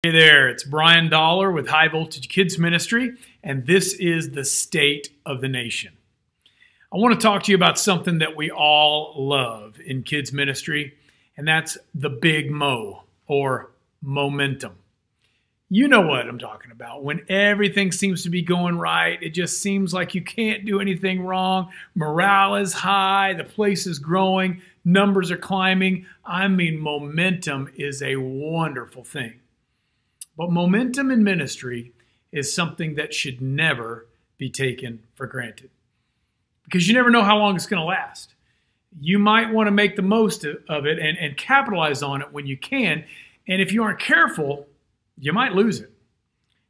Hey there, it's Brian Dollar with High Voltage Kids Ministry, and this is the state of the nation. I want to talk to you about something that we all love in kids ministry, and that's the big mo, or momentum. You know what I'm talking about. When everything seems to be going right, it just seems like you can't do anything wrong. Morale is high, the place is growing, numbers are climbing. I mean, momentum is a wonderful thing. But momentum in ministry is something that should never be taken for granted, because you never know how long it's going to last. You might want to make the most of it and capitalize on it when you can. And if you aren't careful, you might lose it.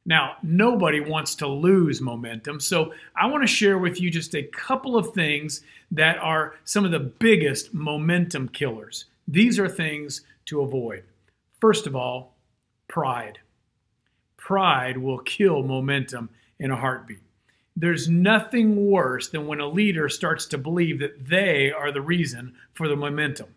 Now, nobody wants to lose momentum. So I want to share with you just a couple of things that are some of the biggest momentum killers. These are things to avoid. First of all, pride. Pride will kill momentum in a heartbeat. There's nothing worse than when a leader starts to believe that they are the reason for the momentum.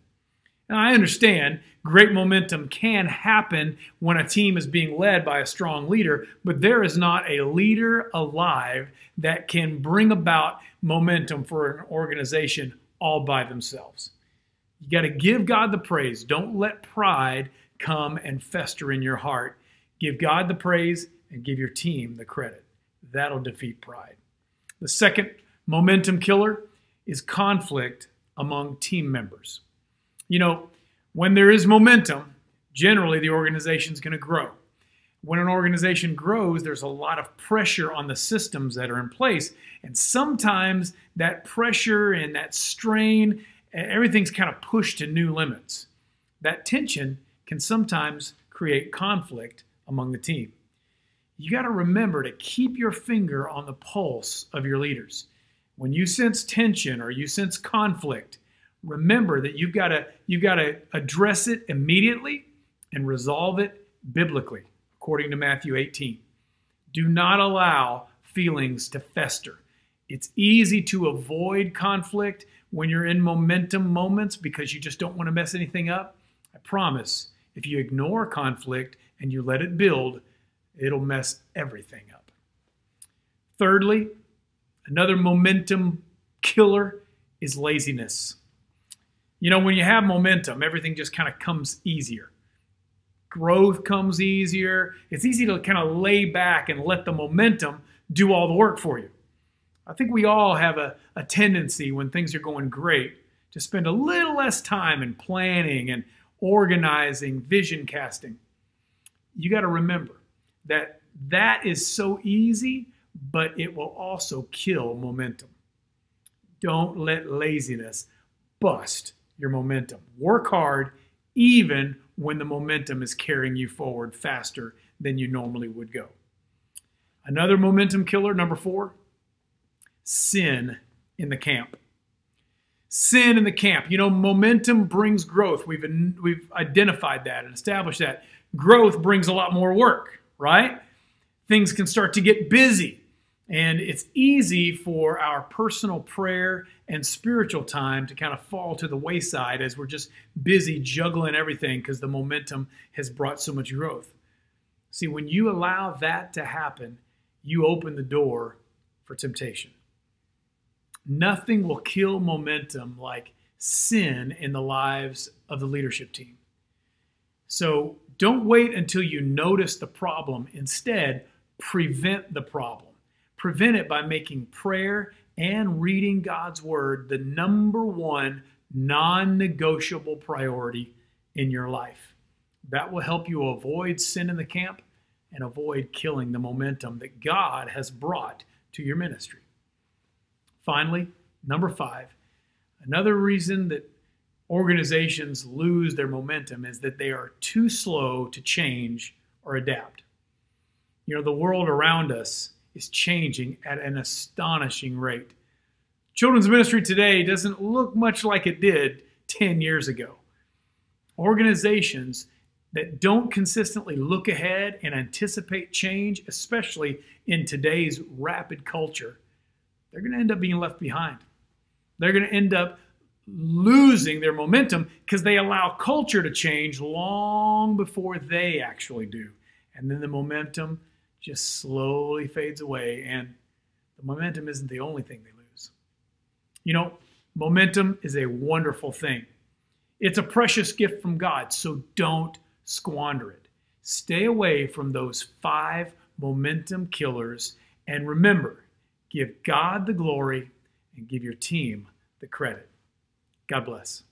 Now, I understand great momentum can happen when a team is being led by a strong leader, but there is not a leader alive that can bring about momentum for an organization all by themselves. You got to give God the praise. Don't let pride come and fester in your heart. Give God the praise and give your team the credit. That'll defeat pride. The second momentum killer is conflict among team members. You know, when there is momentum, generally the organization's going to grow. When an organization grows, there's a lot of pressure on the systems that are in place. And sometimes that pressure and that strain, everything's kind of pushed to new limits. That tension can sometimes create conflict among the team. You got to remember to keep your finger on the pulse of your leaders. When you sense tension or you sense conflict, remember that you've got to address it immediately and resolve it biblically, according to Matthew 18. Do not allow feelings to fester. It's easy to avoid conflict when you're in momentum moments because you just don't want to mess anything up. I promise, if you ignore conflict and you let it build, it'll mess everything up. Thirdly, another momentum killer is laziness. You know, when you have momentum, everything just kind of comes easier. Growth comes easier. It's easy to kind of lay back and let the momentum do all the work for you. I think we all have a tendency when things are going great to spend a little less time in planning and organizing, vision casting. You got to remember that that is so easy, but it will also kill momentum. Don't let laziness bust your momentum. Work hard even when the momentum is carrying you forward faster than you normally would go. Another momentum killer, number 4, sin in the camp. Sin in the camp. You know, momentum brings growth. We've identified that and established that. Growth brings a lot more work, right? Things can start to get busy. And it's easy for our personal prayer and spiritual time to kind of fall to the wayside as we're just busy juggling everything because the momentum has brought so much growth. See, when you allow that to happen, you open the door for temptation. Nothing will kill momentum like sin in the lives of the leadership team. So don't wait until you notice the problem. Instead, prevent the problem. Prevent it by making prayer and reading God's word the number one non-negotiable priority in your life. That will help you avoid sin in the camp and avoid killing the momentum that God has brought to your ministry. Finally, number 5, another reason that organizations lose their momentum is that they are too slow to change or adapt. You know, the world around us is changing at an astonishing rate. Children's ministry today doesn't look much like it did 10 years ago. Organizations that don't consistently look ahead and anticipate change, especially in today's rapid culture, they're going to end up being left behind. They're going to end up losing their momentum because they allow culture to change long before they actually do. And then the momentum just slowly fades away, and the momentum isn't the only thing they lose. You know, momentum is a wonderful thing. It's a precious gift from God, so don't squander it. Stay away from those 5 momentum killers, and remember, give God the glory and give your team the credit. God bless.